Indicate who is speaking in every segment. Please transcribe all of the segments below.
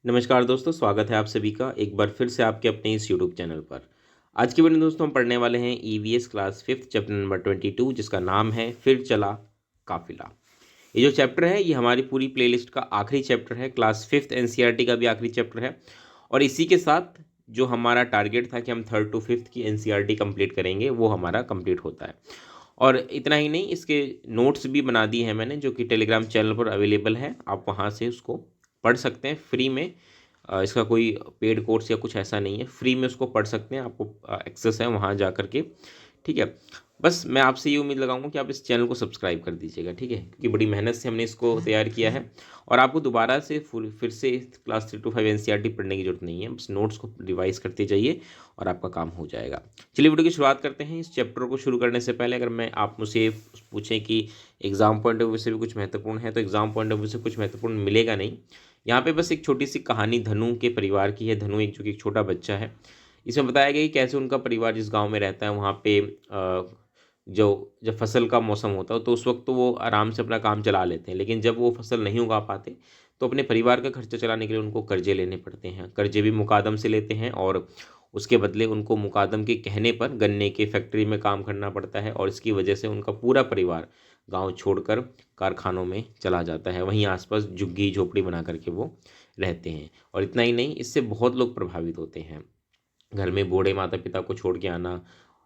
Speaker 1: नमस्कार दोस्तों, स्वागत है आप सभी का एक बार फिर से आपके अपने इस यूट्यूब चैनल पर। आज के वीडियो में दोस्तों हम पढ़ने वाले हैं ईवीएस क्लास 5 चैप्टर नंबर 22 जिसका नाम है फिर चला काफिला। ये जो चैप्टर है ये हमारी पूरी प्लेलिस्ट का आखिरी चैप्टर है। क्लास 5 एनसीईआरटी का भी आखिरी चैप्टर है और इसी के साथ जो हमारा टारगेट था कि हम 3rd to 5th की एनसीईआरटी कंप्लीट करेंगे वो हमारा कंप्लीट होता है। और इतना ही नहीं, इसके नोट्स भी बना दिए हैं मैंने जो कि टेलीग्राम चैनल पर अवेलेबल है। आप वहाँ से उसको पढ़ सकते हैं फ्री में। इसका कोई पेड कोर्स या कुछ ऐसा नहीं है, फ्री में उसको पढ़ सकते हैं। आपको एक्सेस है वहाँ जा कर के, ठीक है। बस मैं आपसे ये उम्मीद लगाऊंगा कि आप इस चैनल को सब्सक्राइब कर दीजिएगा, ठीक है, क्योंकि बड़ी मेहनत से हमने इसको तैयार किया है और आपको दोबारा से फिर से क्लास 3 to 5 एनसीईआरटी पढ़ने की जरूरत नहीं है। बस नोट्स को रिवाइज करते जाइए और आपका काम हो जाएगा। चलिए वीडियो की शुरुआत करते हैं। इस चैप्टर को शुरू करने से पहले अगर मैं आप मुझसे पूछें कि एग्जाम पॉइंट ऑफ व्यू से भी कुछ महत्वपूर्ण है, तो एग्जाम पॉइंट ऑफ व्यू से कुछ महत्वपूर्ण मिलेगा नहीं। यहाँ पे बस एक छोटी सी कहानी धनु के परिवार की है। धनु एक जो कि एक छोटा बच्चा है। इसमें बताया गया कि कैसे उनका परिवार जिस गांव में रहता है वहाँ पे जो जब फसल का मौसम होता है तो उस वक्त तो वो आराम से अपना काम चला लेते हैं, लेकिन जब वो फसल नहीं उगा पाते तो अपने परिवार का खर्चा चलाने के लिए उनको कर्जे लेने पड़ते हैं। कर्जे भी मुकादम से लेते हैं और उसके बदले उनको मुकादम के कहने पर गन्ने के फैक्ट्री में काम करना पड़ता है और इसकी वजह से उनका पूरा परिवार गांव छोड़कर कारखानों में चला जाता है। वहीं आसपास झुग्गी झोपड़ी बना करके वो रहते हैं। और इतना ही नहीं, इससे बहुत लोग प्रभावित होते हैं। घर में बूढ़े माता पिता को छोड़ के आना,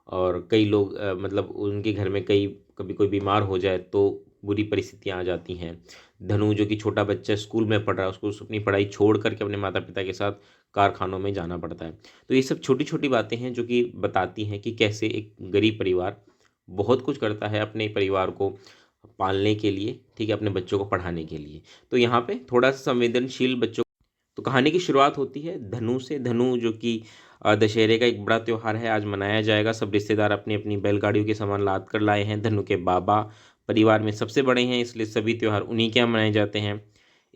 Speaker 1: और कई लोग मतलब उनके घर में कभी कोई बीमार हो जाए तो बुरी परिस्थितियाँ आ जाती हैं। धनु जो कि छोटा बच्चा स्कूल में पढ़ रहा है, उसको अपनी पढ़ाई छोड़ करके अपने माता पिता के साथ कारखानों में जाना पड़ता है। तो ये सब छोटी छोटी बातें हैं जो कि बताती हैं कि कैसे एक गरीब परिवार बहुत कुछ करता है अपने परिवार को पालने के लिए, ठीक है, अपने बच्चों को पढ़ाने के लिए। तो यहाँ पे थोड़ा सा संवेदनशील बच्चों। तो कहानी की शुरुआत होती है धनु से। धनु जो कि दशहरे का एक बड़ा त्यौहार है, आज मनाया जाएगा। सब रिश्तेदार अपनी अपनी बैलगाड़ियों के सामान लाद कर लाए हैं। धनु के बाबा परिवार में सबसे बड़े हैं, इसलिए सभी त्यौहार उन्हीं के यहाँ मनाए जाते हैं।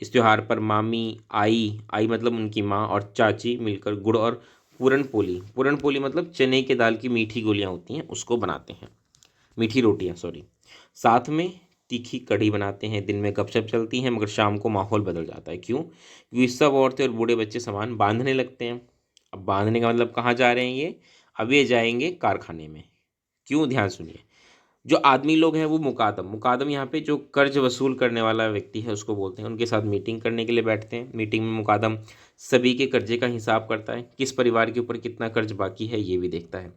Speaker 1: इस त्यौहार पर मामी, आई आई मतलब उनकी माँ, और चाची मिलकर गुड़ और पूरन पोली, पूरन पोली मतलब चने के दाल की मीठी गोलियाँ होती हैं, उसको बनाते हैं। मीठी रोटियाँ, सॉरी। साथ में तीखी कढ़ी बनाते हैं। दिन में गपशप चलती है मगर शाम को माहौल बदल जाता है। क्यों? क्योंकि सब औरतें और बूढ़े बच्चे सामान बांधने लगते हैं। अब बांधने का मतलब कहाँ जा रहे हैं ये? अब ये जाएंगे कारखाने में। क्यों? ध्यान सुनिए। जो आदमी लोग हैं वो मुकादम, मुकादम यहाँ पे जो कर्ज वसूल करने वाला व्यक्ति है उसको बोलते हैं। उनके साथ मीटिंग करने के लिए बैठते हैं। मीटिंग में मुकादम सभी के कर्जे का हिसाब करता है, किस परिवार के ऊपर कितना कर्ज बाकी है ये भी देखता है।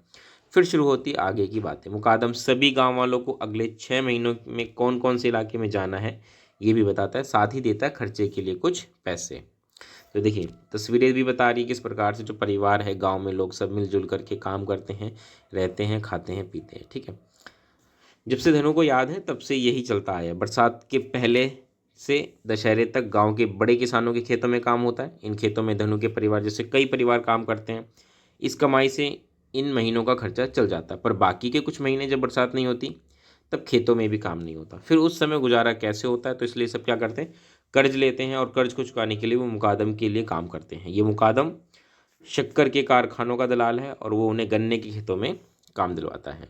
Speaker 1: फिर शुरू होती आगे की बातें। मुकादम सभी गांव वालों को अगले 6 महीनों में कौन कौन से इलाके में जाना है ये भी बताता है, साथ ही देता है खर्चे के लिए कुछ पैसे। तो देखिए तस्वीरें भी बता रही है किस प्रकार से जो परिवार है, गांव में लोग सब मिलजुल करके काम करते हैं, रहते हैं, खाते हैं, पीते हैं, ठीक है। जब से धनु को याद है तब से यही चलता आया है। बरसात के पहले से दशहरे तक गांव के बड़े किसानों के खेतों में काम होता है। इन खेतों में धनु के परिवार जैसे कई परिवार काम करते हैं। इस कमाई से इन महीनों का खर्चा चल जाता है, पर बाकी के कुछ महीने जब बरसात नहीं होती तब खेतों में भी काम नहीं होता। फिर उस समय गुजारा कैसे होता है? तो इसलिए सब क्या करते हैं, कर्ज लेते हैं और कर्ज को चुकाने के लिए वो मुकादम के लिए काम करते हैं। ये मुकादम शक्कर के कारखानों का दलाल है और वो उन्हें गन्ने के खेतों में काम दिलवाता है।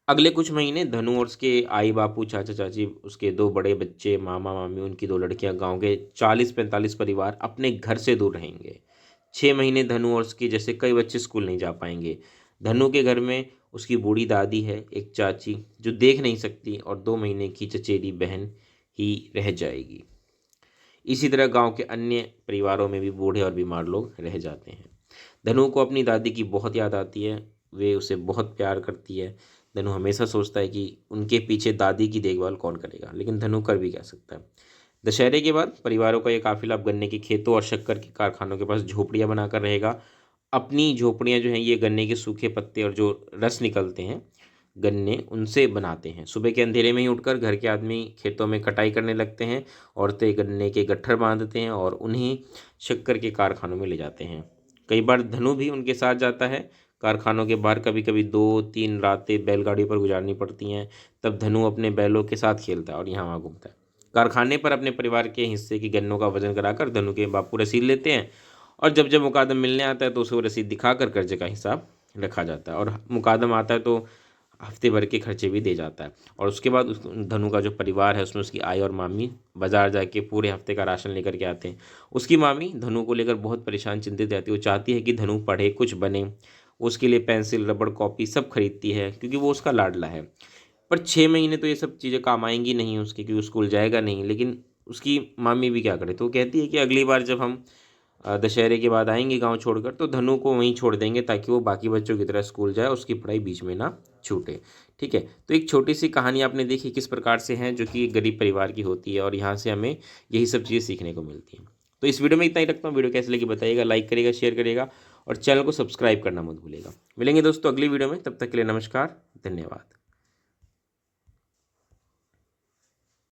Speaker 1: अगले कुछ महीने धनु और उसके आई बापू, चाचा चाची, उसके दो बड़े बच्चे, मामा मामी, उनकी दो लड़कियां, गांव के 40-45 परिवार अपने घर से दूर रहेंगे। 6 महीने धनु और उसके जैसे कई बच्चे स्कूल नहीं जा पाएंगे। धनु के घर में उसकी बूढ़ी दादी है, एक चाची जो देख नहीं सकती, और 2 महीने की चचेरी बहन ही रह जाएगी। इसी तरह गांव के अन्य परिवारों में भी बूढ़े और बीमार लोग रह जाते हैं। धनु को अपनी दादी की बहुत याद आती है। वे उसे बहुत प्यार करती है। धनु हमेशा सोचता है कि उनके पीछे दादी की देखभाल कौन करेगा, लेकिन धनु कर भी क्या सकता है। दशहरे के बाद परिवारों का यह काफिला अब गन्ने के खेतों और शक्कर के कारखानों के पास झोपड़ियां बनाकर रहेगा। अपनी झोपड़ियां जो हैं ये गन्ने के सूखे पत्ते और जो रस निकलते हैं गन्ने उनसे बनाते हैं। सुबह के अंधेरे में ही उठकर घर के आदमी खेतों में कटाई करने लगते हैं। औरतें गन्ने के गट्ठर बांधते हैं और उन्हें शक्कर के कारखानों में ले जाते हैं। कई बार धनु भी उनके साथ जाता है। कारखानों के बाहर कभी कभी 2-3 रातें बैलगाड़ी पर गुजारनी पड़ती हैं। तब धनु अपने बैलों के साथ खेलता है और यहाँ वहाँ घूमता है। कारखाने पर अपने परिवार के हिस्से की गन्नों का वजन कराकर धनु के बापू रसीद लेते हैं, और जब जब मुकादम मिलने आता है तो उसे वो रसीद दिखाकर कर्जे का हिसाब रखा जाता है। और मुकादम आता है तो हफ्ते भर के खर्चे भी दे जाता है। और उसके बाद उस धनु का जो परिवार है उसमें उसकी आई और मामी बाज़ार जाके पूरे हफ्ते का राशन लेकर के आते हैं। उसकी मामी धनु को लेकर बहुत परेशान चिंतित रहती है। वो चाहती है कि धनु पढ़े, कुछ बने। वो उसके लिए पेंसिल, रबड़, कॉपी सब खरीदती है क्योंकि वो उसका लाडला है। पर 6 महीने तो ये सब चीज़ें काम आएंगी नहीं उसकी, क्योंकि वो स्कूल जाएगा नहीं। लेकिन उसकी मामी भी क्या करे, तो वो कहती है कि अगली बार जब हम दशहरे के बाद आएंगे गांव छोड़कर, तो धनु को वहीं छोड़ देंगे ताकि वो बाकी बच्चों की तरह स्कूल जाए, उसकी पढ़ाई बीच में ना छूटे। ठीक है, तो एक छोटी सी कहानी आपने देखी किस प्रकार से है, जो कि एक गरीब परिवार की होती है, और यहाँ से हमें यही सब चीज़ें सीखने को मिलती हैं। तो इस वीडियो में इतना ही रखता हूँ। वीडियो कैसे लगी बताइएगा, लाइक करिएगा, शेयर करिएगा और चैनल को सब्सक्राइब करना मत भूलिएगा। मिलेंगे दोस्तों अगली वीडियो में, तब तक के लिए नमस्कार, धन्यवाद।